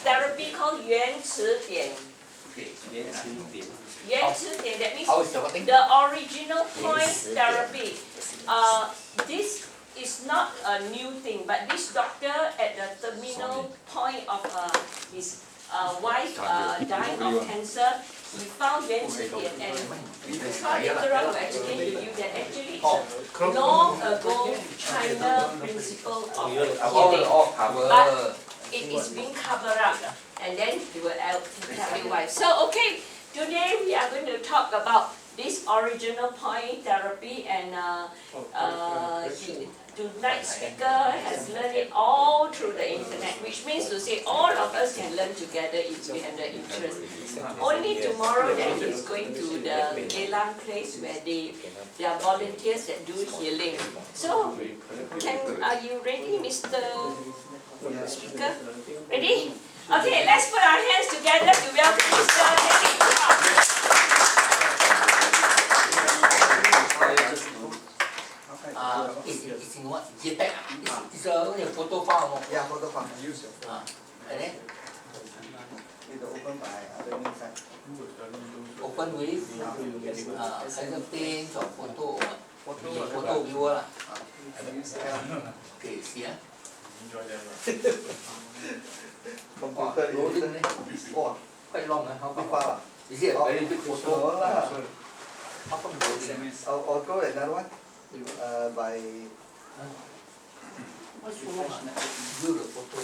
therapy called 原词典. 原词典, that means the original point therapy. This is not a new thing, but this doctor at the terminal point of his wife dying of cancer, he found 原词典, and Professor will explain to you that actually it's a long ago China principle of healing, but it is being covered up, and then he will tell you why. So okay, today we are going to talk about this original point therapy, and tonight's speaker has learned it all through the internet, which means to say all of us can learn together if we have the interest. Only tomorrow then he's going to the Geylang place where there are volunteers that do healing. So, are you ready, Mr. Speaker? Ready? Okay, let's put our hands together to welcome Mr. David Chua. It's in what? JPEG? It's a photo file. Yeah, photo file. Use your phone. And then? It will open by other means. Open with either paint or photo or photo viewer. Okay, see ya. Computer loading. Wow, Quite long, how big far? file. Is it a very big photo? No lah. How come loading? I'll go another one. By What's so long? View the photo.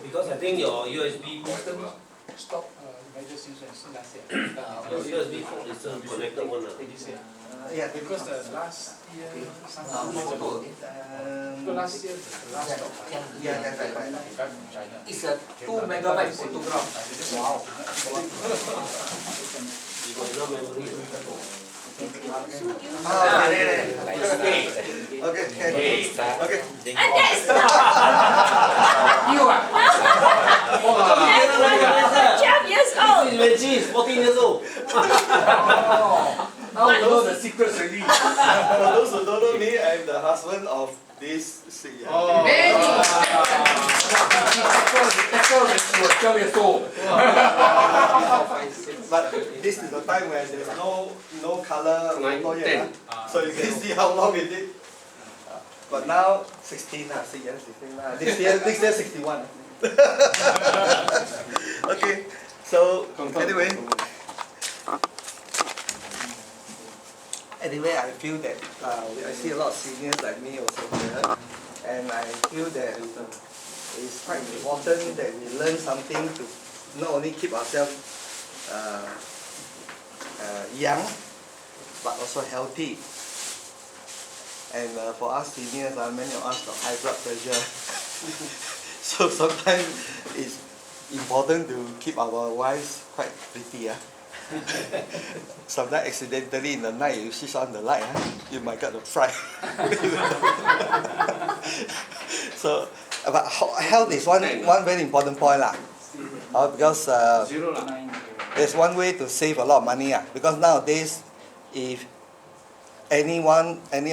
Because I think your USB port, Stop major symptoms last year. your USB port is a connected one. This year. yeah, Because the last year, some months Photo. ago, because last year, the last stop, yeah, that's right. back from China. It's a 2 megabyte photograph. Wow. You got enough memory. Okay. And that's You are. 12 years old. Imagine, 14 years old. Now you know the secrets already. For those who don't know me, I'm the husband of this SIG. But this is the time where there's no color photo yet, so you can see how long it is. But now 16 SIG, 16 Next year 61. Okay, so anyway, I feel that I see a lot of seniors like me also here, and I feel that it's quite important that we learn something to not only keep ourselves young, but also healthy. And for us seniors, many of us got high blood pressure, so sometimes it's important to keep our wives quite pretty. Sometimes accidentally in the night you switch on the light, you might get a fright. So, but health is one very important point lah. Because there's one way to save a lot of money. Because nowadays, if any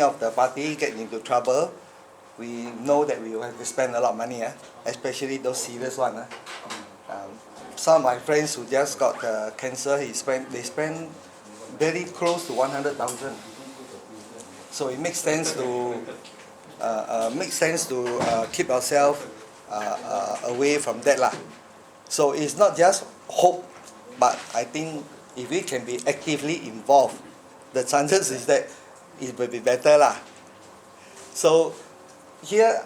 of the party get into trouble, we know that we will have to spend a lot of money, especially those serious ones. Some of my friends who just got cancer, they spend very close to 100,000. So it makes sense to keep ourselves away from that lah. So it's not just hope, but I think if we can be actively involved, the chances is that it will be better lah. So here,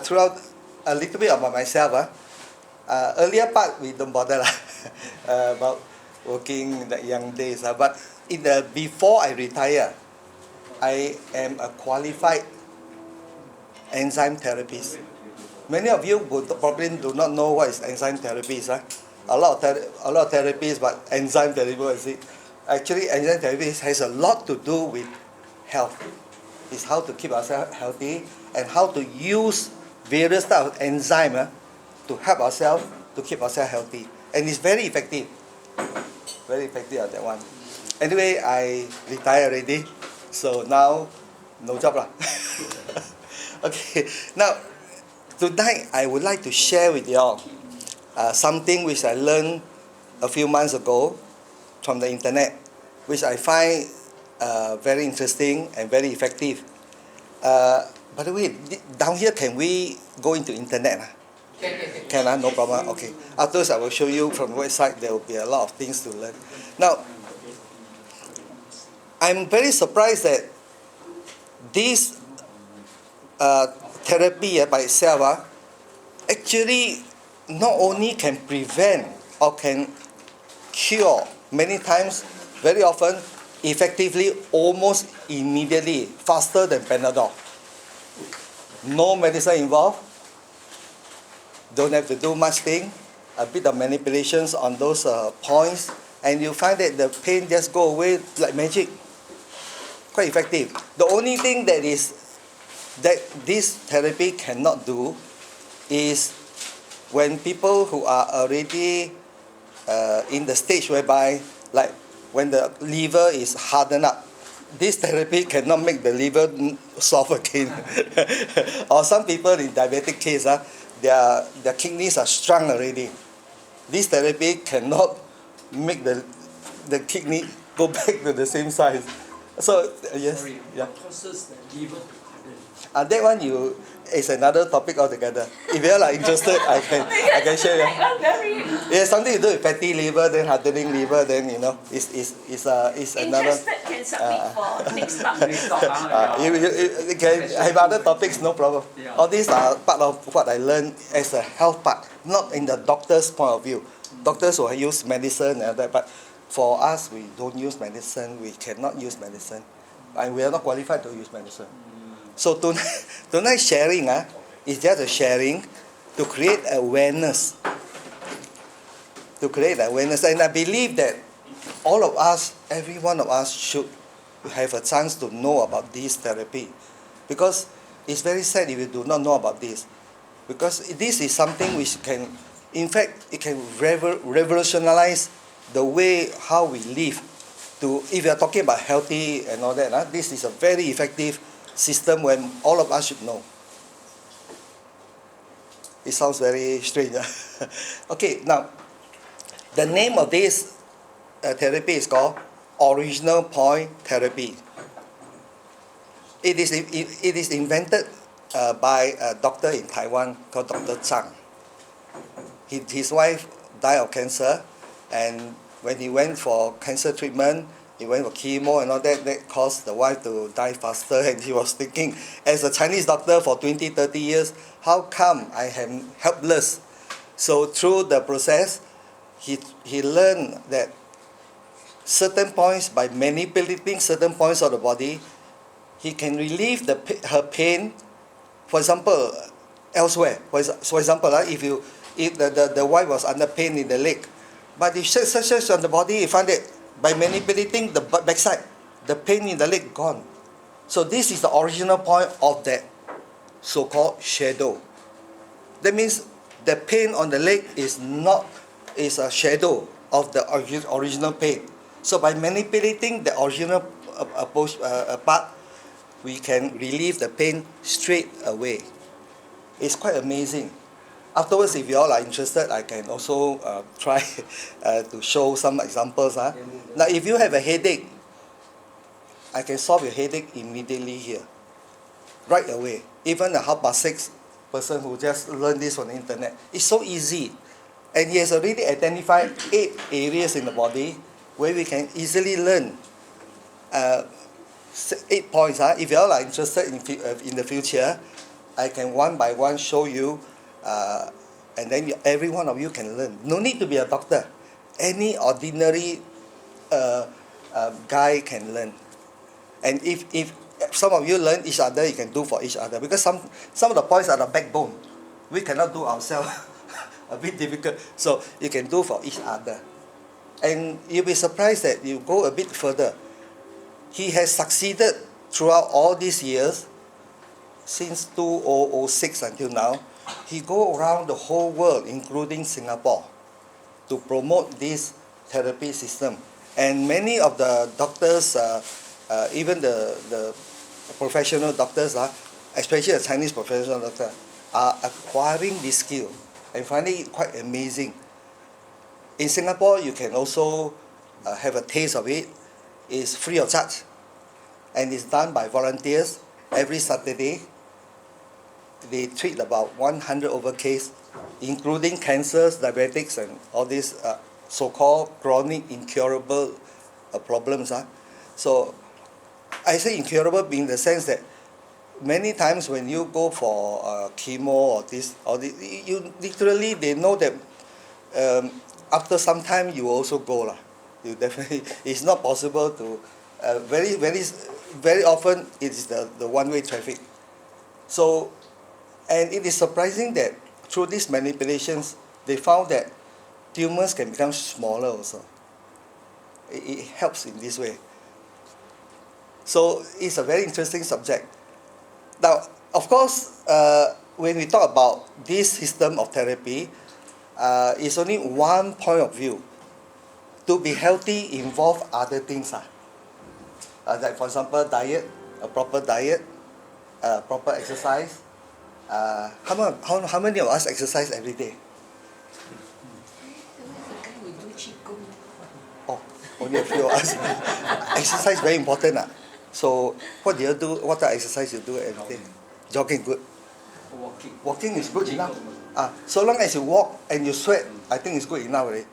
throughout a little bit about myself. Earlier part we don't bother about working the young days, but before I retire, I am a qualified enzyme therapist. Many of you would probably do not know what is enzyme therapist. A lot of therapies, but enzyme therapy, actually enzyme therapy has a lot to do with health. It's how to keep ourselves healthy and how to use various types of enzyme to help ourselves to keep ourselves healthy, and it's very effective at that one. Anyway, I retired already, so now no job lah. Okay, now tonight I would like to share with you all something which I learned a few months ago from the internet, which I find very interesting and very effective. By the way, down here can we go into internet? Can I? No problem. Okay. Afterwards, I will show you from the website. There will be a lot of things to learn. Now, I'm very surprised that this therapy by itself actually not only can prevent or can cure many times, very often, effectively, almost immediately, faster than Panadol. No medicine involved. Don't have to do much thing. A bit of manipulations on those points, and you find that the pain just go away like magic. Quite effective. The only thing that this therapy cannot do is when people who are already in the stage whereby, like when the liver is hardened up, this therapy cannot make the liver soft again. Or some people in diabetic case, their kidneys are shrunk already. This therapy cannot make the kidney go back to the same size. So yes, yeah. What causes the liver to harden? That one is another topic altogether. If you are interested, I can share. Yeah, something to do with fatty liver, then hardening liver, then it's another. Interested can submit for next talk. You can have other topics, no problem. All these are part of what I learned as a health part, not in the doctor's point of view. Doctors will use medicine and that, but for us, we don't use medicine. We cannot use medicine, and we are not qualified to use medicine. So tonight sharing is just a sharing to create awareness. To create awareness, and I believe that all of us, every one of us, should have a chance to know about this therapy, because it's very sad if you do not know about this, because this is something which can, in fact, it can revolutionize the way how we live. If you are talking about healthy and all that, this is a very effective system when all of us should know. It sounds very strange. Okay, now the name of this therapy is called original point therapy. It is invented by a doctor in Taiwan called Dr. Zhang. His wife died of cancer, and when he went for cancer treatment, he went for chemo and all that caused the wife to die faster, and he was thinking, as a Chinese doctor for 20, 30 years, how come I am helpless? So through the process, he learned that certain points, by manipulating certain points of the body, he can relieve her pain, for example, elsewhere. For example, if the wife was under pain in the leg, but if you search on the body, you find that by manipulating the backside, the pain in the leg gone. So this is the original point of that so-called shadow. That means the pain on the leg is a shadow of the original pain. So by manipulating the original part, we can relieve the pain straight away. It's quite amazing. Afterwards, if you all are interested, I can also try to show some examples. Now, if you have a headache, I can solve your headache immediately here, right away. Even a 6:30 person who just learned this on the internet, it's so easy. And he has already identified 8 areas in the body where we can easily learn 8 points. If you all are interested in the future, I can one by one show you, and then every one of you can learn. No need to be a doctor. Any ordinary guy can learn. And if some of you learn each other, you can do for each other. Because some of the points are the backbone. We cannot do ourselves. A bit difficult. So you can do for each other. And you'll be surprised that you go a bit further. He has succeeded throughout all these years, since 2006 until now. He go around the whole world, including Singapore, to promote this therapy system. And many of the doctors, even the professional doctors, especially the Chinese professional doctor, are acquiring this skill and finding it quite amazing. In Singapore, you can also have a taste of it. It's free of charge, and it's done by volunteers every Saturday. They treat about 100 over cases, including cancers, diabetics, and all these so-called chronic incurable problems. So I say incurable in the sense that many times when you go for chemo or this, you literally, they know that after some time you also go lah. You definitely, it's not possible to, very often it is the one-way traffic. So, and it is surprising that through these manipulations, they found that tumors can become smaller also. It helps in this way. So it's a very interesting subject. Now, of course, when we talk about this system of therapy, it's only one point of view. To be healthy involve other things. Like for example, diet, a proper diet, proper exercise. How many of us exercise every day? Oh, only a few of us. Exercise very important. So what do you do? What type of exercise you do every day? Jogging good. Walking is good enough. So long as you walk and you sweat, I think it's good enough already.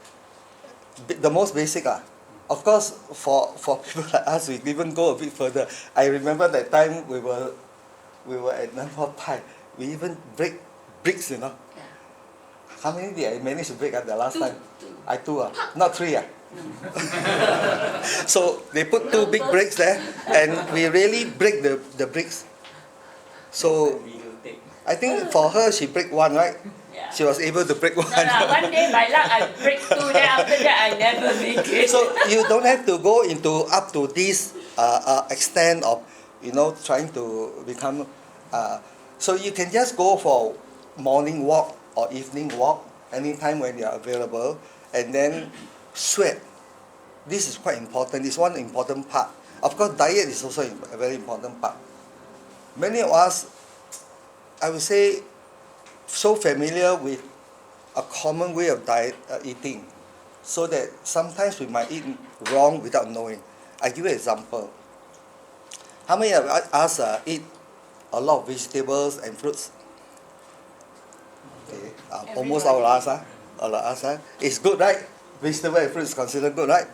The most basic. Of course, for people like us, we even go a bit further. I remember that time we were at Nampo Pai. We even break bricks, you know. Yeah. How many did I manage to break the last time? Two. I two, not three. So they put two big bricks there, and we really break the bricks. So I think for her, she break one, right? Yeah. She was able to break one. No, one day by luck I break two, then after that I never make it. So you don't have to go into up to this extent of, trying to become. So you can just go for morning walk or evening walk anytime when you are available, and then sweat. This is quite important. It's one important part. Of course, diet is also a very important part. Many of us, I would say, so familiar with a common way of eating, so that sometimes we might eat wrong without knowing. I give you an example. How many of us eat a lot of vegetables and fruits? Okay, almost all of us. It's good, right? Vegetable and fruits considered good, right?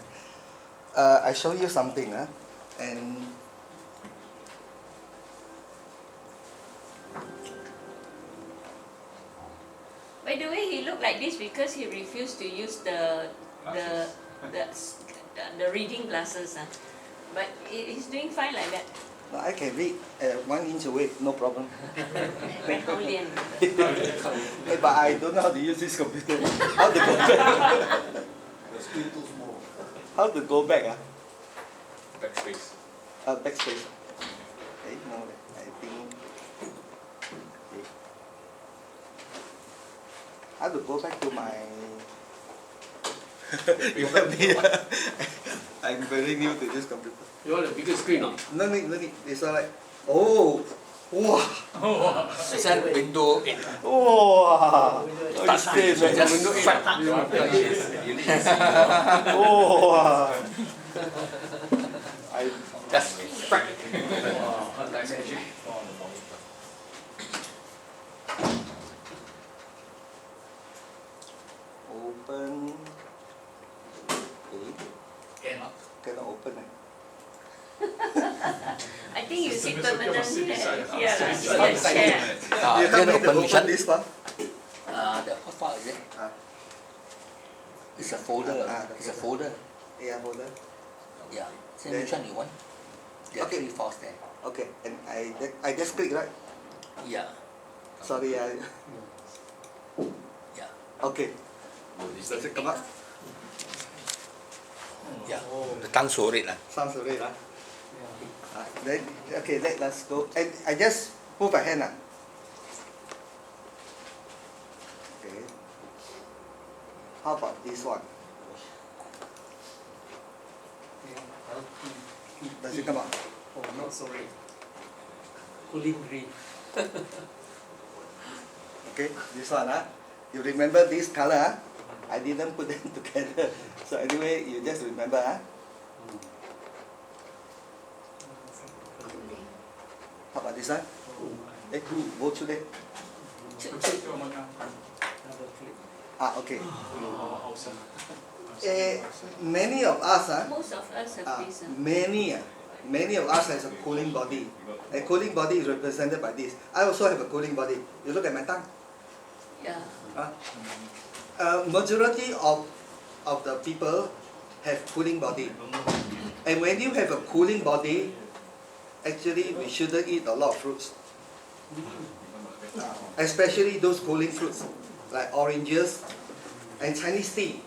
I show you something, and By the way, he looked like this because he refused to use the reading glasses. But he's doing fine like that. I can read 1 inch away, no problem. Hey, But I don't know how to use this computer. How to go back? The screen too small. How to go back? Backspace. Backspace. Okay, no, I think. Okay. How to go back to my. You help me. I'm very new to this computer. You want a bigger screen or? No need. It's alright. Oh, wow. It's a window in. Wow. Touch screen. Just window in. Oh, wow. I Just frack. Nice actually. open. Okay. Cannot open. I think you sit permanently here. You help Can me to open open this one. The what file is it? It's a folder. It's a folder. Yeah, folder. Yeah. So which one you want? There are Okay. 3 files there. Okay, and I just click, right? Yeah. Sorry, Yeah. okay. Does it come up? Yeah. The tongue sorry lah. Sounds alright, then okay, let's go. And I just move my hand. Okay. How about this one? Does it come up? Oh, not sorry. Cooling green. Okay, this one you remember this color I didn't put them together. So anyway, you just remember How about this one? Go to there. Okay. Many of us Most of us have this. many of us has a cooling body. A cooling body is represented by this. I also have a cooling body. You look at my tongue. Yeah. Majority of the people have cooling body. And when you have a cooling body, actually we shouldn't eat a lot of fruits. Especially those cooling fruits like oranges and Chinese tea.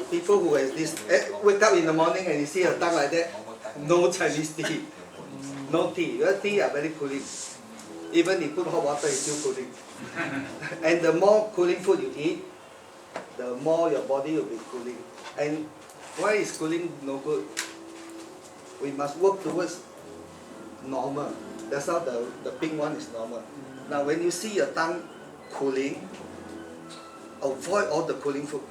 People who has this, wake up in the morning and you see a tongue like that, no Chinese tea, no tea. Your tea are very cooling. Even you put hot water, it's still cooling. And the more cooling food you eat, the more your body will be cooling. And why is cooling no good? We must work towards normal. That's how the pink one is normal. Now when you see your tongue cooling, avoid all the cooling food.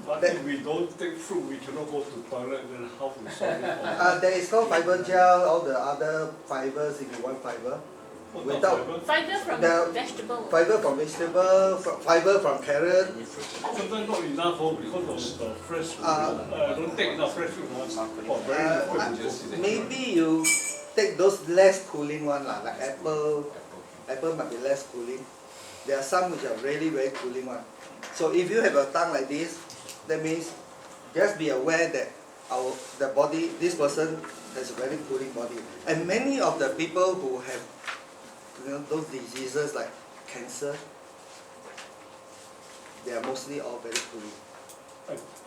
But if we don't take fruit, we cannot go to toilet, then how to solve it? There is called fiber gel, all the other fibers if you want fiber. Without Fiber from the vegetable. fiber from vegetable, fiber from carrot. Sometimes not enough because of the fresh fruit. Don't take enough fresh fruit. Very difficult. Maybe you take those less cooling one like apple. Apple might be less cooling. There are some which are really very cooling one. So if you have a tongue like this, that means just be aware that the body, this person has a very cooling body. And many of the people who have those diseases like cancer, they are mostly all very cooling.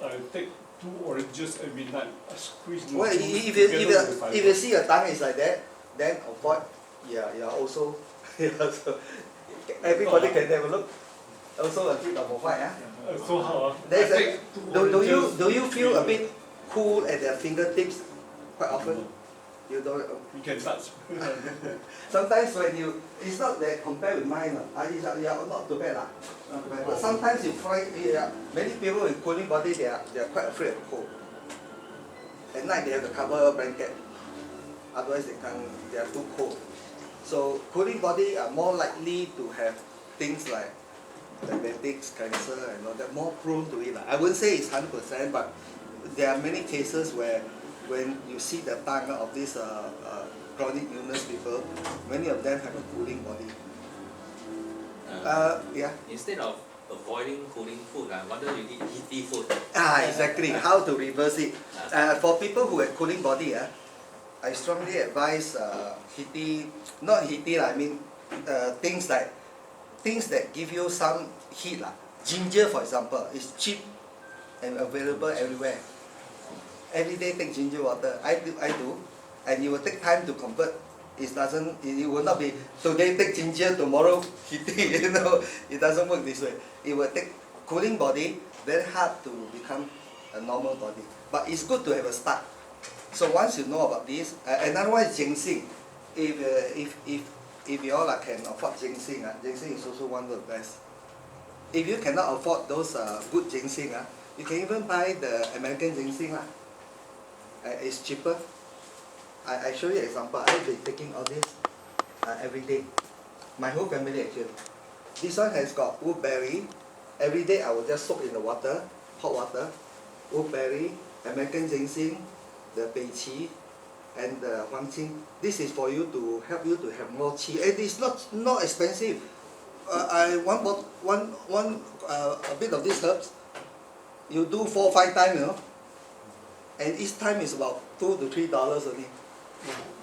I take 2 oranges every night. I squeeze the Well, juice if together with the fiber. you see your tongue is like that, then avoid. Yeah, also. So everybody can have a look. Also a bit of a white. So how? There's I a, take 2 do you feel a bit cool at the fingertips quite often? You don't. You can touch. Sometimes when it's not that compared with mine. Not too bad. But sometimes you find many people with cooling body, they are quite afraid of cold. At night they have to cover a blanket. Otherwise they are too cold. So cooling body are more likely to have things like diabetics, cancer and all that, more prone to it. I wouldn't say it's 100%, but there are many cases where when you see the tongue of these chronic illness people, many of them have a cooling body. Instead of avoiding cooling food, I wonder you eat heaty food. Exactly. How to reverse it? For people who have cooling body, I strongly advise heaty, not heaty, I mean things that give you some heat. Ginger, for example, is cheap and available everywhere. Every day take ginger water. I do, and you will take time to convert. It will not be today take ginger, tomorrow heaty. It doesn't work this way. It will take cooling body, very hard to become a normal body. But it's good to have a start. So once you know about this, another one is ginseng. If you all can afford ginseng, ginseng is also one of the best. If you cannot afford those good ginseng, you can even buy the American ginseng. It's cheaper. I show you an example. I've been taking all this every day. My whole family actually. This one has got woodberry. Every day I will just soak in the water, hot water, woodberry, American ginseng, the Tai Chi, and the Huang Qing. This is for you to help you to have more qi. And it's not expensive. I a bit of these herbs. You do 4 or 5 times, and each time is about $2 to $3 only.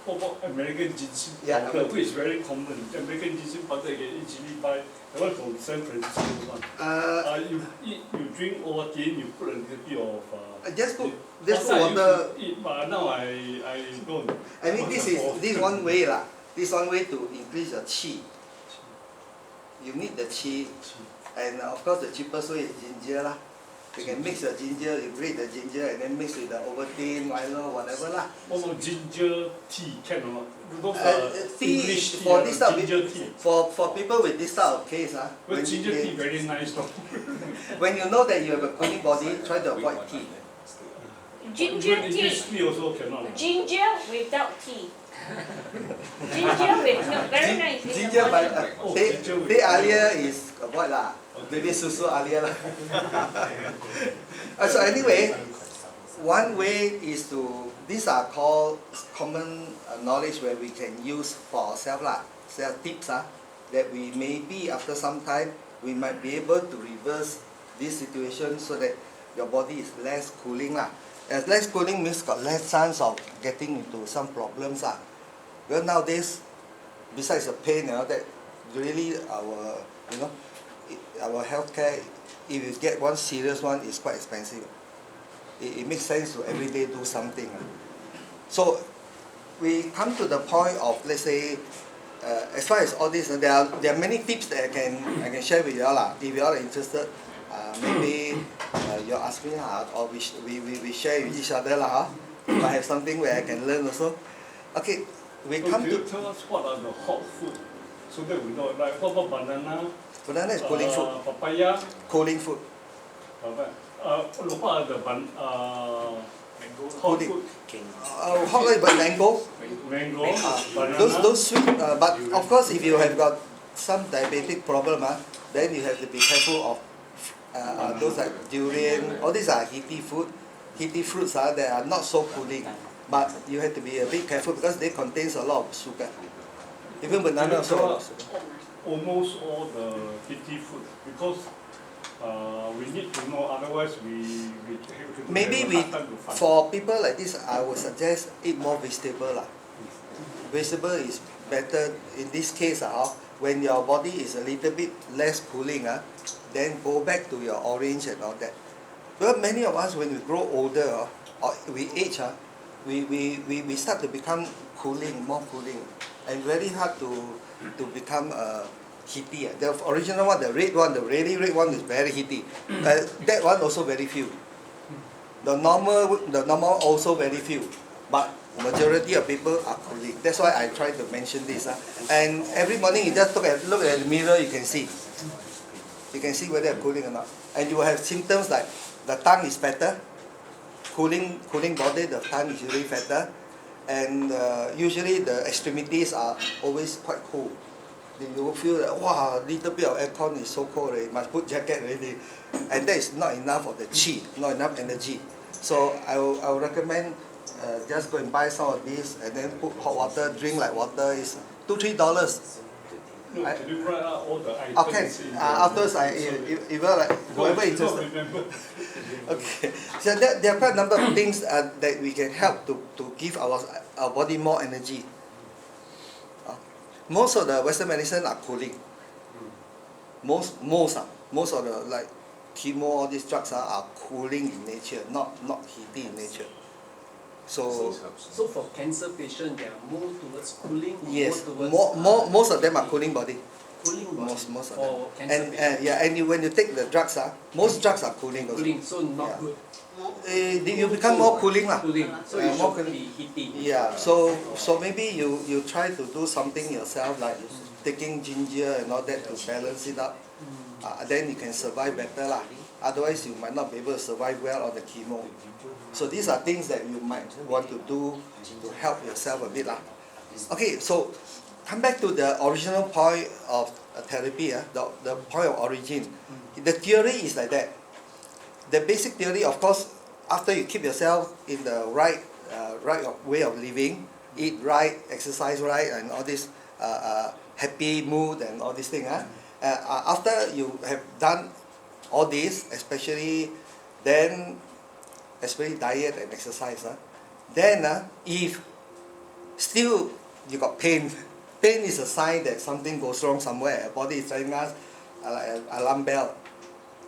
What about American ginseng Yeah, powder, which is very common. American ginseng powder you can easily buy. The one from San Francisco one. You drink Ovaltine, you put a little bit of. Just put outside water. I used to eat, but now I don't. I mean, this one way lah. This one way to increase your qi. You need the qi, and of course the cheapest way is ginger lah. You can mix the ginger, you grate the ginger and then mix with the Ovaltine, Milo, whatever lah. Also ginger tea can or not? Those Tea English tea, for this type ginger tea. for people with this type of case, But ginger tea very nice though. when you know that you have a cooling body, try to avoid tea. Ginger Even tea. English tea also cannot. Ginger without tea. Ginger with milk, very nice. in the Ginger morning. but teh alia is avoid lah. Maybe susu alia lah. So anyway, one way is to, these are called common knowledge where we can use for ourselves lah. Self tips that we maybe after some time we might be able to reverse this situation so that your body is less cooling lah. As less cooling means got less chance of getting into some problems lah. Well nowadays, besides the pain, that really our healthcare, if you get one serious one, is quite expensive. It makes sense to every day do something. So we come to the point of, let's say, as far as all this, there are many tips that I can share with you all lah. If you all are interested, maybe you ask me or we share with each other lah. If I have something where I can learn also. Okay, we So come can you to tell us what are the hot food so that we know? Like what about banana? banana is cooling food. Papaya. Cooling food. What are the hot Cooling. food? Hot like but mango. Mango. Banana. Those sweet, but of course if you have got some diabetic problem, then you have to be careful of those like durian. All these are heaty fruits that are not so cooling. But you have to be a bit careful because they contains a lot of sugar. Even banana also a lot of sugar. Almost all the heaty food because we need to know, otherwise we Maybe have a hard time to find. for people like this, I would suggest eat more vegetable lah. Vegetable is better in this case. When your body is a little bit less cooling, then go back to your orange and all that. But many of us, when we grow older or we age, we start to become more cooling, and very hard to become heaty. The original one, the red one, the really red one is very heaty. That one also very few. The normal also very few, but majority of people are cooling. That's why I try to mention this. And every morning you just look at the mirror, you can see. You can see whether you're cooling or not. And you will have symptoms like the tongue is better, cooling body, the tongue is usually better, and usually the extremities are always quite cold. You will feel that wow, little bit of aircon is so cold already, must put jacket already, and that is not enough of the chi, not enough energy. So I will recommend just go and buy some of these and then put hot water, drink like water. Is $2-3. No, can you write out all the items? Okay, in the- afterwards if you like whoever I cannot interested. remember. Okay, so there are quite a number of things that we can help to give our body more energy. Most of the Western medicine are cooling. Most of the like chemo, all these drugs are cooling in nature, not heaty in nature. So for cancer patient, they are more towards cooling. Or yes, more towards most of them are cooling body. cooling body Most of for them. cancer And patient. when you take the drugs, most drugs are cooling also. Cooling, so not Yeah. good. You become more cooling lah. Cooling, so Yeah, it more should cooling. be heaty. Yeah, so maybe you try to do something yourself, like taking ginger and all that to balance it up. Then you can survive better lah. Otherwise you might not be able to survive well on the chemo. So these are things that you might want to do to help yourself a bit lah. Okay, so come back to the original point of therapy, the point of origin. The theory is like that. The basic theory, of course, after you keep yourself in the right way of living, eat right, exercise right, and all this happy mood and all these things. After you have done all this, especially diet and exercise, then if still you got pain is a sign that something goes wrong somewhere. Your body is telling us like an alarm bell.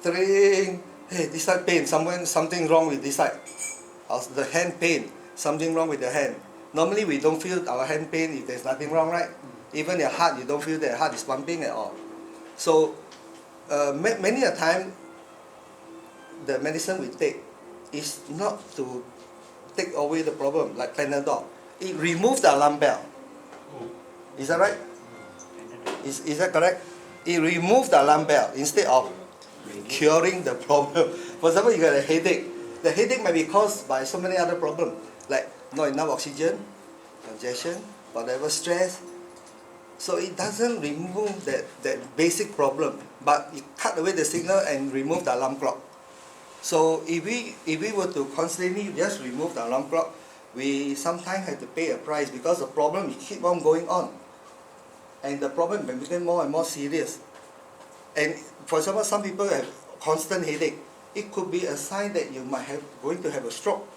Tring. Hey, this side pain, something wrong with this side. Or the hand pain, something wrong with the hand. Normally we don't feel our hand pain if there's nothing wrong, right? Even your heart, you don't feel that your heart is pumping at all. So many a time, the medicine we take is not to take away the problem like Panadol. It removes the alarm bell. Is that right? Is that correct? It removes the alarm bell instead of curing the problem. For example, you got a headache. The headache might be caused by so many other problems, like not enough oxygen, congestion, whatever, stress. So it doesn't remove that basic problem, but it cut away the signal and remove the alarm clock. So if we were to constantly just remove the alarm clock, we sometimes have to pay a price because the problem will keep on going on. And the problem will become more and more serious. And for example, some people have constant headache. It could be a sign that you might have going to have a stroke.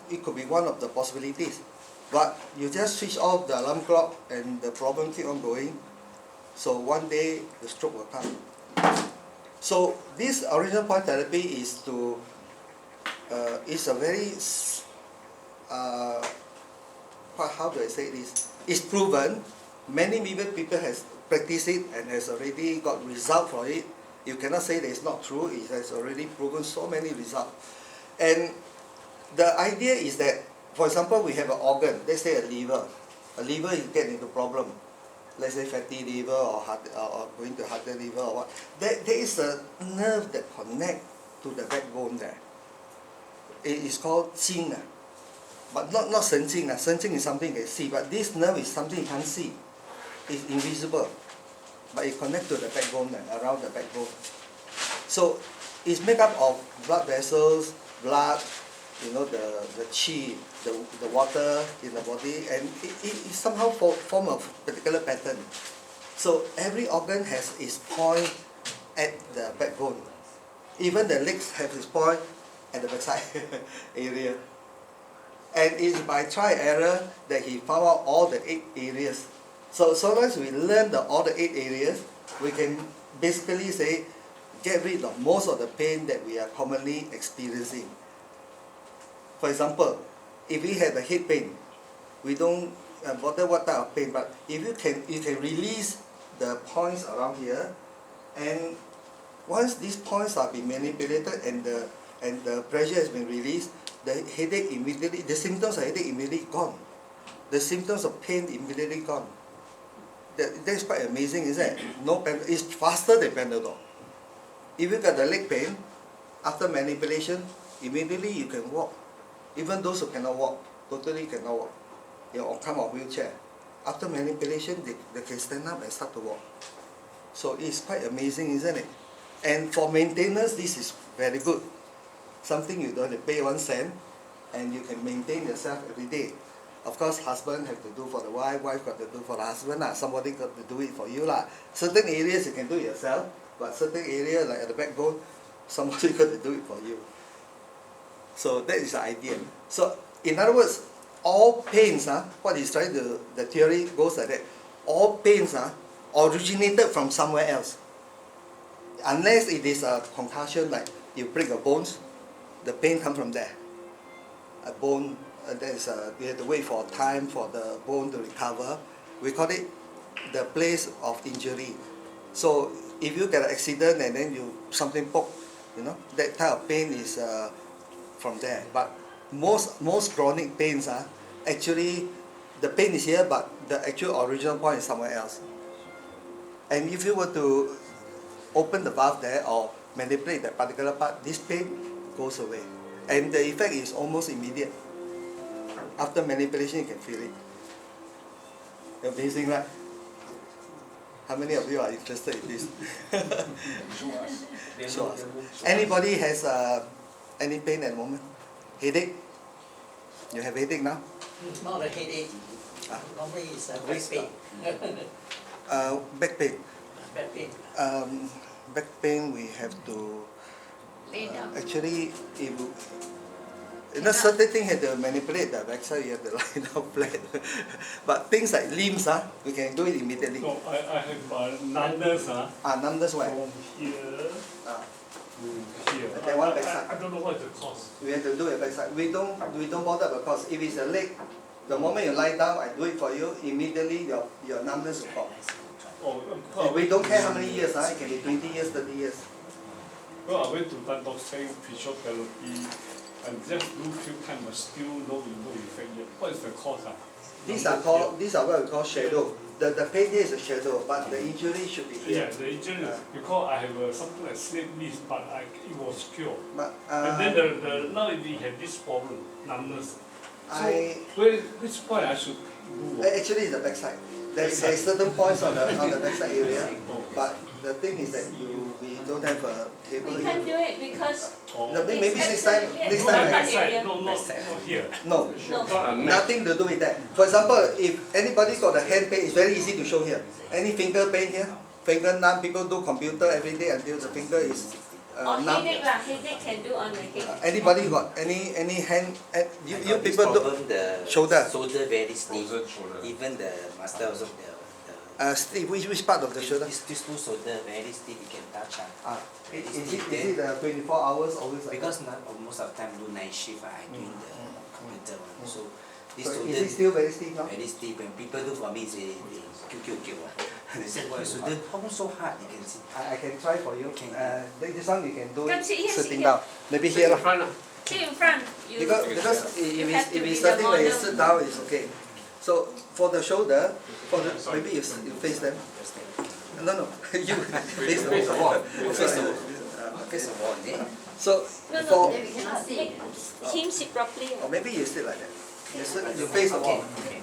It could be one of the possibilities. But you just switch off the alarm clock and the problem keep on going. So one day the stroke will come. So this original point therapy is to is a very how do I say this? It's proven. Many people has practiced it and has already got result for it. You cannot say that it's not true. It has already proven so many results. And the idea is that, for example, we have an organ, let's say a liver. A liver is getting into problem. Let's say fatty liver or going to heart liver or what. There is a nerve that connects to the backbone there. It is called qing, but not 神经. 神经 is something you can see, but this nerve is something you can't see. It's invisible, but it connects to the backbone and around the backbone. So it's made up of blood vessels, blood, the qi, the water in the body, and it somehow form a particular pattern. So every organ has its point at the backbone. Even the legs have its point at the backside area. And it's by trial and error that he found out all the 8 areas. So long as we learn all the 8 areas, we can basically say, get rid of most of the pain that we are commonly experiencing. For example, if we have a head pain, we don't bother what type of pain, but if you can release the points around here, and once these points are being manipulated and the pressure has been released, the headache immediately, the symptoms of headache immediately gone. The symptoms of pain immediately gone. That's quite amazing, isn't it? It's faster than Panadol. If you got the leg pain, after manipulation, immediately you can walk. Even those who cannot walk, totally cannot walk, or come on wheelchair. After manipulation, they can stand up and start to walk. So it's quite amazing, isn't it? And for maintenance, this is very good. Something you don't have to pay 1 cent, and you can maintain yourself every day. Of course, husband have to do for the wife, wife got to do for the husband. Somebody got to do it for you. Certain areas you can do it yourself, but certain areas like at the backbone, somebody got to do it for you. So that is the idea. So in other words, all pains, what he's trying to, the theory goes like that, all pains originated from somewhere else. Unless it is a concussion, like you break your bones, the pain comes from there. A bone, you have to wait for time for the bone to recover. We call it the place of injury. So if you get an accident and then something poke, that type of pain is from there. But most chronic pains actually the pain is here, but the actual original point is somewhere else. And if you were to open the valve there or manipulate that particular part, this pain goes away. And the effect is almost immediate. After manipulation, you can feel it. Amazing, right? How many of you are interested in this? Show us. Anybody has any pain at the moment? Headache? You have headache now? Not a headache. Normally it's a back pain. Back pain. Back pain. Back pain, we have to actually, certain things have to manipulate the backside, you have to lie down flat. But things like limbs, we can do it immediately. No, I have numbness. Numbness where? From here to here. That one backside. I don't know what is the cause. We have to do it backside. We don't bother because if it's a leg, the moment you lie down, I do it for you, immediately your numbness will come. Oh, We don't care how many years, it can be 20 years, 30 years. Well, I went to Tan Tock Seng physiotherapy and just do few time but still no effect yet. What is the cause? These are what we call shadow. The pain here is a shadow, but the injury should be here. Yeah, the injury is because I have something like slip disc, but it was cured. But And then now it had this problem, numbness. So which point I should do? actually it's the backside. There is certain points on the backside area, but the thing is that we don't have a table We can't here. do it because Maybe next time. Backside, not here. No, no. nothing to do with that. For example, if anybody got a hand pain, it's very easy to show here. Any finger pain here, finger numb, people do computer every day until the finger is Or numb. headache lah, headache can do on the head. Anybody got any hand? You This people do problem, the shoulder. shoulder very stiff. Shoulder. Even the master also Steve, which part of the shoulder? This two shoulder very stiff. You can touch. Very Is stiff. it 24 hours always like Because most of the time do night shift. I doing the computer one. So this So shoulder is it still very stiff now? very stiff. When people do for me, say QQQ. They say, "Why shoulder? How so hard?" You can see. I can try for you. This one you can do Come it sit here, sitting sit here. down. Maybe here lah. Sit in front. You Because you if have to it's be the something where you model. sit down, it's okay. So for the shoulder, maybe you face them. Just like, No, you face the wall. Face the wall. Face the wall. So No, no, for make him sit properly. or maybe you sit like that. You face the wall. Okay.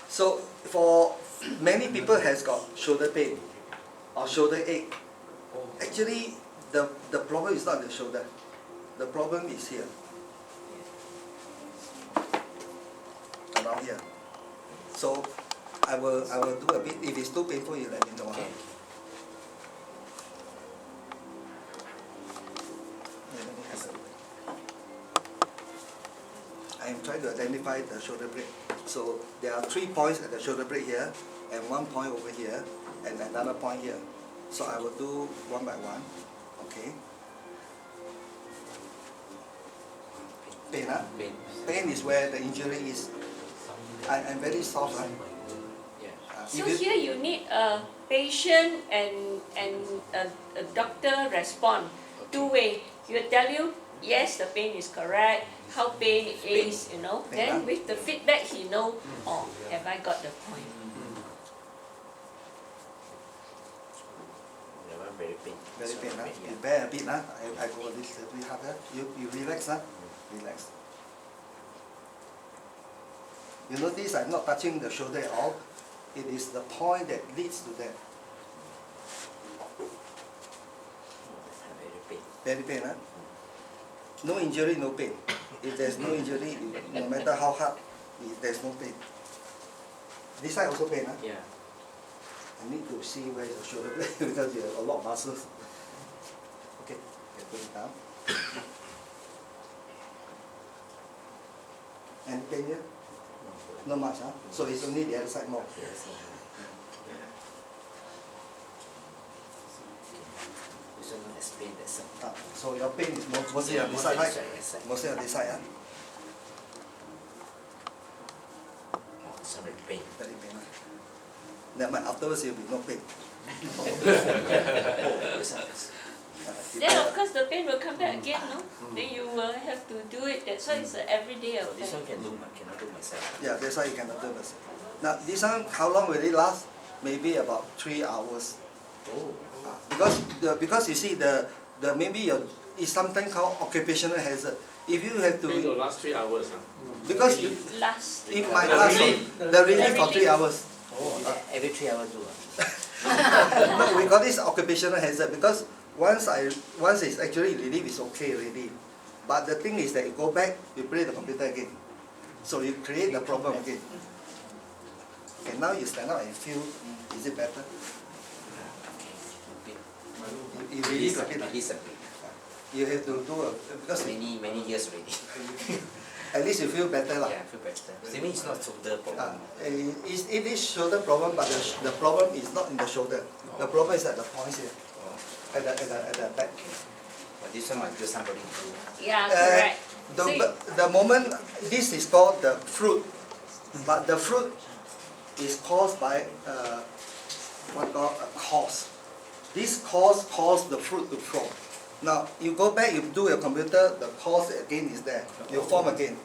So for many people has got shoulder pain or shoulder ache. Actually, the problem is not the shoulder. The problem is here. Around here. So I will do a bit. If it's too painful, you let me know. Okay. I am trying to identify the shoulder blade. So there are 3 points at the shoulder blade here, and 1 point over here, and another point here. So I will do one by one. Okay. Pain, huh? Pain. Pain is where the injury is. I'm very soft, right? Yeah. So If you- here you need a patient and a doctor respond two-way. He will tell you, yes, the pain is correct, how pain it is, you know. Then with the feedback, he know, oh, have I got the point? That one very pain. Very pain, huh? Yeah. You bear a bit, huh? I go a little bit harder. You relax, huh? Relax. You notice I'm not touching the shoulder at all. It is the point that leads to that. Very pain. Very pain, huh? No injury, no pain. If there's no injury, no matter how hard, there's no pain. This side also pain, huh? Yeah. I need to see where is the shoulder blade because you have a lot of muscles. Okay, can put it down. And pain here? Not much, huh? So it's only the other side more. This one explain that side. So your pain is mostly on this side, right? Yes, sir. Mostly on this side, huh? Oh, this one very pain. Very pain, huh? Never mind, afterwards you'll be no pain. Oh, this one is- Then of course the pain will come back again, no? Then you will have to do it. That's why it's an everyday This affair. one cannot do myself. Yeah, that's why you cannot do this. Now, this one, how long will it last? Maybe about 3 hours. Oh. Because you see maybe it's sometimes called occupational hazard. If you have Going to to, last 3 hours, huh? because you, Last. it might last the relief for 3 hours. Every 3 hours do. No, we call this occupational hazard because once it's actually relief, it's okay already. But the thing is that you go back, you play the computer again. So you create the problem again. Okay, now you stand up and feel, is it better? You relieve a bit. Release a bit. You have to do because Many years already. at least you feel better lah. Yeah, I feel better. So mean it's not shoulder problem. It is shoulder problem, but the problem is not in the shoulder. The problem is at the points here, at the back. But this one must do somebody do. Yeah, correct. So The moment this is called the fruit, but the fruit is caused by what called a cause. this cause the fruit to fall. Now you go back, you do your computer, the cause again is there. You form again.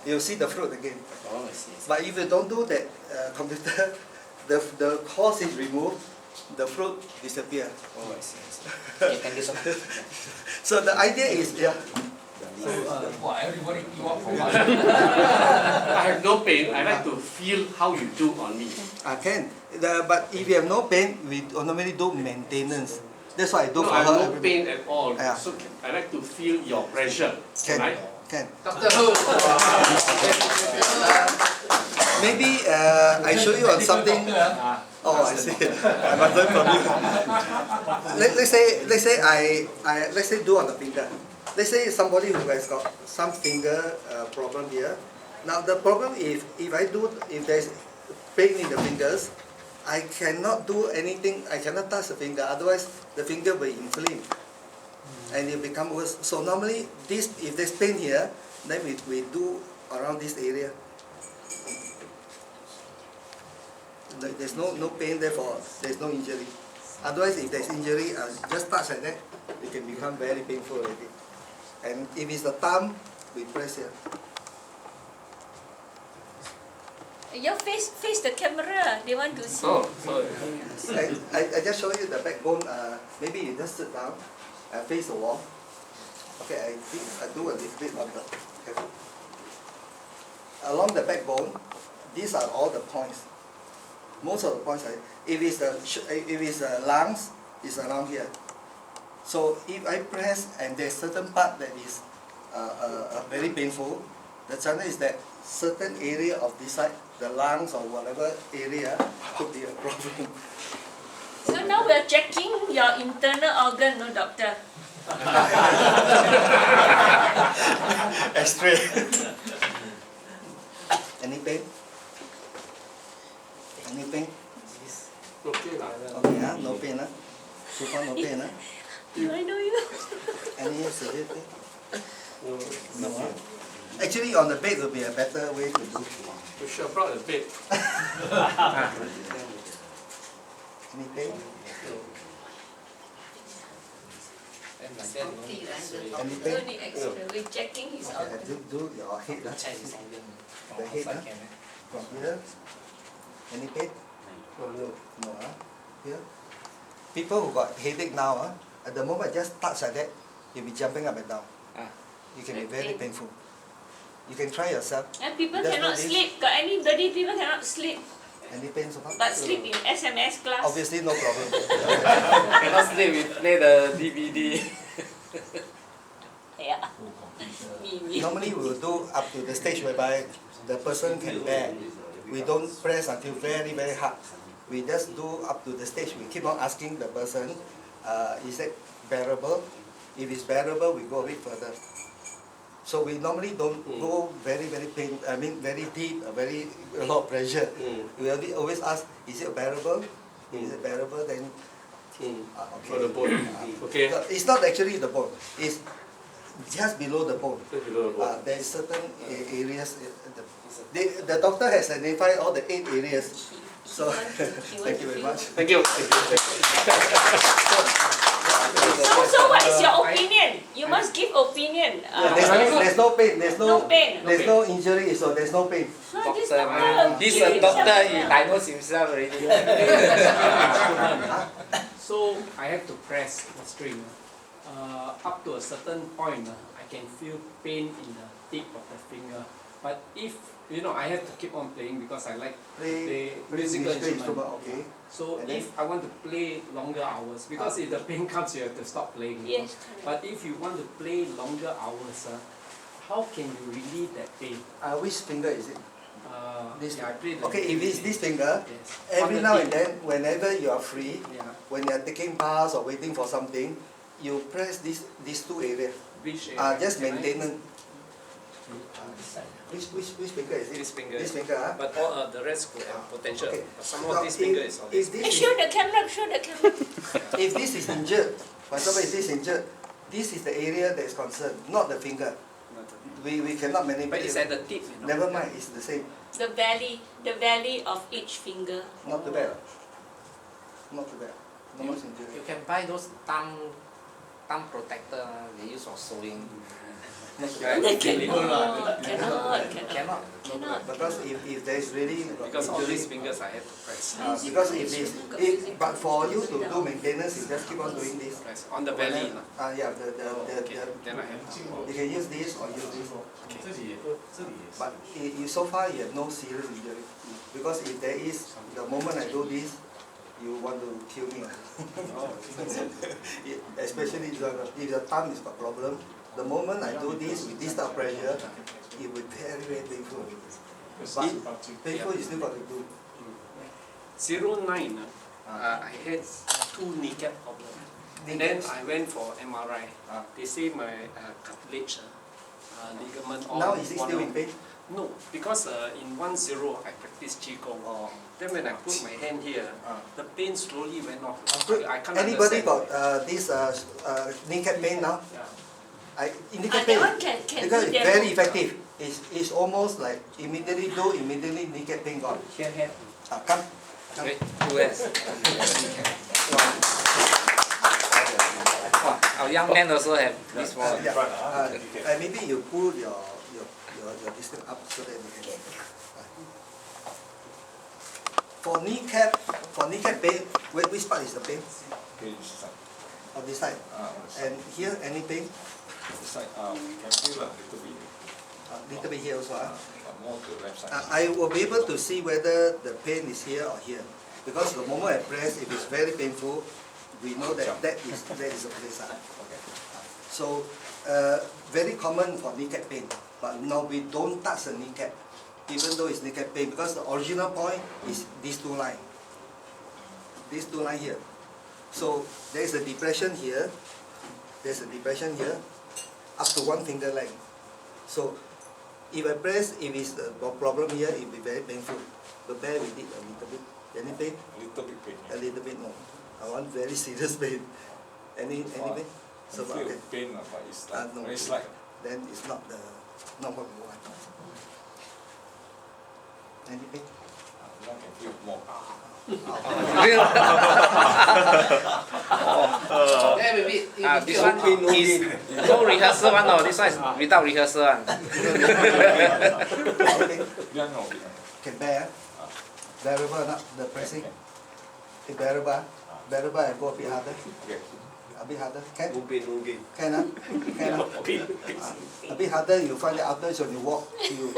You see the fruit again. Oh, I see. But if you don't do that computer, the cause is removed, the fruit disappear. Oh, I see. Okay, thank you so much. So the idea is, yeah. Wow, everybody you up for one. I have no pain. I like to feel how you do on me. Can. But if you have no pain, we normally do maintenance. That's what I do No, for I her. have no every pain at all. Yeah. So I like to feel your pressure. Can. Right? Can. Doctor Ho. Maybe I show you on something. Oh, I see. I must learn from you. Let's say do on the finger. Let's say somebody who has got some finger problem here. Now the problem if there's pain in the fingers, I cannot do anything. I cannot touch the finger. Otherwise, the finger will inflame, and it become worse. So normally, if there's pain here, then we do around this area. There's no pain, therefore there's no injury. Otherwise, if there's injury, just touch like that, it can become very painful already. And if it's the thumb, we press here. Your face the camera. They want to see. Oh, sorry. I just show you the backbone. Maybe you just sit down and face the wall. Okay, I think I do a little bit of the. Okay. Along the backbone, these are all the points. Most of the points, if it's the lungs, it's around here. So if I press and there's certain part that is very painful, the chance is that certain area of this side, the lungs or whatever area, could be a problem. So now we're checking your internal organ, no doctor? X-ray. Any pain? Any pain? Okay lah. Okay, no pain, so far no pain. Do I know you? Any severe pain? No. Actually, on the bed will be a better way to do. You should have brought the bed. Any pain? Any No pain? need X-ray. We're checking his Okay, organ. do your head. The head. From here. Any pain? No. No. Here. People who got headache now, at the moment just touch like that, you'll be jumping up and down. It can be very painful. You can try yourself. And people Just cannot do this. sleep. Got anybody, people cannot sleep. Any pain so far? But sleep in SMS class. Obviously no problem. Cannot sleep, we play the DVD. Yeah. Me. Normally we will do up to the stage whereby the person can bear. We don't press until very, very hard. We just do up to the stage. We keep on asking the person, is it bearable? If it's bearable, we go a bit further. So we normally don't go very, very very deep, a lot of pressure. We always ask, is it bearable? Is it bearable? Then, For the bone. Okay. It's not actually the bone. It's just below the bone. Just below the bone. There is certain areas. The doctor has identified all the 8 areas. So, thank you very much. Thank you. So what is your opinion? You must give opinion. There's no pain. No pain. There's no injury, so there's no pain. This Doctor, doctor. he's a doctor, he diagnosed himself already. So I have to press the string. Up to a certain point, I can feel pain in the tip of the finger. But if, I have to keep on playing because I like to play musical instrument. Okay. So And then? if I want to play longer hours, because if the pain comes, you have to stop playing. Yes. But if you want to play longer hours, how can you relieve that pain? Which finger is it? This I play the Okay, if it's this finger, yes. every On the now tip. and then, whenever you are free, Yeah. when you are taking bus or waiting for something, you press these 2 areas. Which area? Just Can I- maintenance. Which finger is it? This finger. This finger, But all the rest could have potential. Okay. But somehow Now, this finger is on this. if this Show the camera. if this is injured, for example, if this is injured, this is the area that is concerned, not the finger. We cannot But manipulate. it's at the tip, Never mind, it's the same. The valley of each finger. Not too bad. Not too bad. No much injury. You can buy those thumb protector they use for sewing. They cannot. Because if there is really Because all these fingers I have to press. because but for you to do maintenance, you just keep on doing this. Press on the belly. Yeah, Okay. Then I have to. you can use this or use this. But so far you have no serious injury. Because if there is, the moment I do this, you want to kill me. Especially if the thumb is got problem. The moment I do this with this type of pressure, it will be very, very painful. But painful you still got to do. 09, I had 2 kneecap problems. And then I went for MRI. They say my cartilage, ligament. Now is it still in pain? No, because in 10 I practiced QiGong. Then when I put my hand here, the pain slowly went off. I can't Anybody understand. got this kneecap pain now? Yeah. Kneecap That pain, one can because do it's demo. very effective. It's almost like immediately kneecap pain gone. Here. Come. Wait, who has? Our young man also have this one. Maybe you pull your distance up so that you can. For kneecap pain, which part is the pain? On this side. And here, any pain? Little bit here also. I will be able to see whether the pain is here or here. Because the moment I press, if it's very painful, we know that that is the place. So, very common for kneecap pain. But no, we don't touch the kneecap, even though it's kneecap pain, because the original point is these 2 lines. These 2 lines here. So, there is a depression here. There's a depression here, up to 1 finger length. So, if I press, if it's a problem here, it will be very painful. So bear with it a little bit. Any pain? Little bit pain. A little bit, no. I want very serious pain. Any pain? So feel okay. pain, but it's like No. very slight. Then it's not what we want. Any pain? Now can feel more. This one is no rehearsal one, no. This one is without rehearsal one. Yeah, no. Can bear? Bearable not the pressing? Okay, bearable. Bearable and go a bit harder. Okay. A bit harder. Can? No pain. Can Can A bit harder. You find that after when you walk, you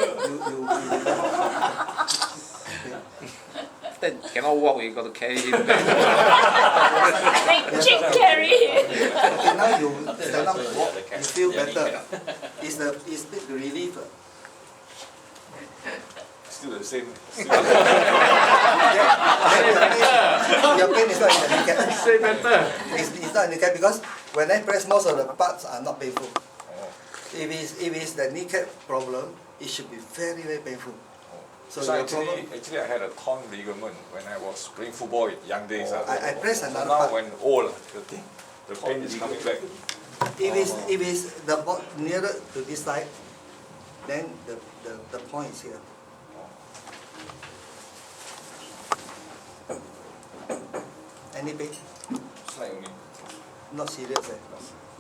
Then cannot walk, we got to carry him. Like chick carry. Okay, now you stand up and walk. You feel better. It's the relief. Still the same. Your pain is not in the kneecap. Say better. It's not in the kneecap because when I press, most of the parts are not painful. If it's the kneecap problem, it should be very, very painful. So your problem. Actually, I had a torn ligament when I was playing football in young days. I press another now part. when old, the pain is coming back. If it's nearer to this side, then the point is here. Any pain? Slight only. Not serious.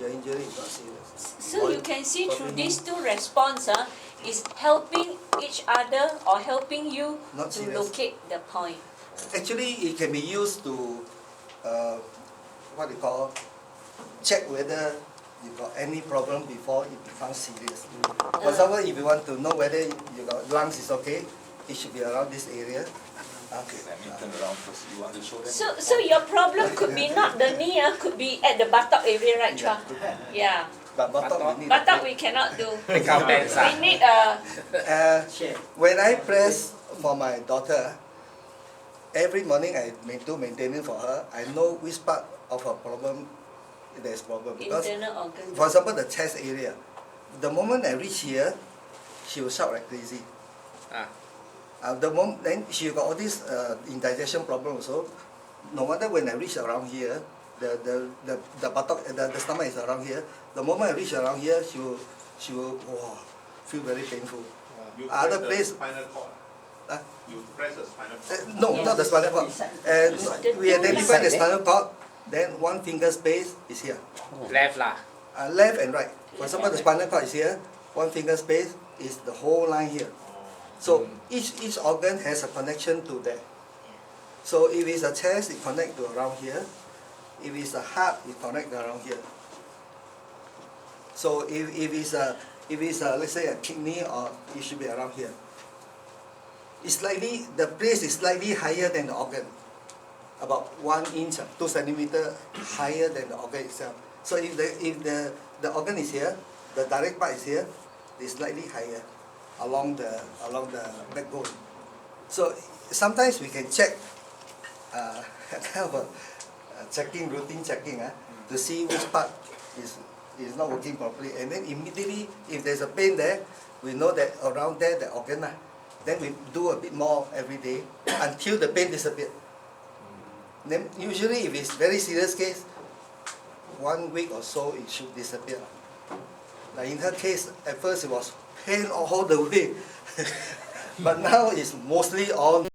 Your injury is not serious. So you can see through these 2 responses, is helping each other or helping you Not to serious. locate the point. Actually, it can be used to what you call check whether you got any problem before it becomes serious. For example, if you want to know whether you got lungs is okay, it should be around this area. Okay. Let me turn around first. You want to show them? So your problem could be not the knee, could be at the buttock area, right, Chua? Yeah. But bottom we need. Buttock we cannot do. Take out pants. We need a When I press for my daughter, every morning I do maintenance for her. I know which part of her problem there's problem because, internal organ. for example, the chest area. The moment I reach here, she will shout like crazy. The moment then she got all this indigestion problem also. No matter when I reach around here, the buttock, the stomach is around here. The moment I reach around here, she will feel very painful. You Other press place. the spinal cord. You press the spinal cord. No, not the spinal cord. We identify the spinal cord. then one finger space is here. Left lah. Left and right. For example, the spinal cord is here, one finger space is the whole line here. So each organ has a connection to that. So if it's a chest, it connects to around here. If it's a heart, it connects around here. So if it's a let's say a kidney, or it should be around here. It's slightly, the place is slightly higher than the organ, about 1 inch, 2 centimeters higher than the organ itself. So if the organ is here, the direct part is here, it's slightly higher along the backbone. So sometimes we can check, kind of a checking, routine checking, to see which part is not working properly, and then immediately if there's a pain there, we know that around there the organ, then we do a bit more every day until the pain disappears. Then usually if it's very serious case, 1 week or so it should disappear. Like in her case, at first it was pain all the way, but now it's mostly all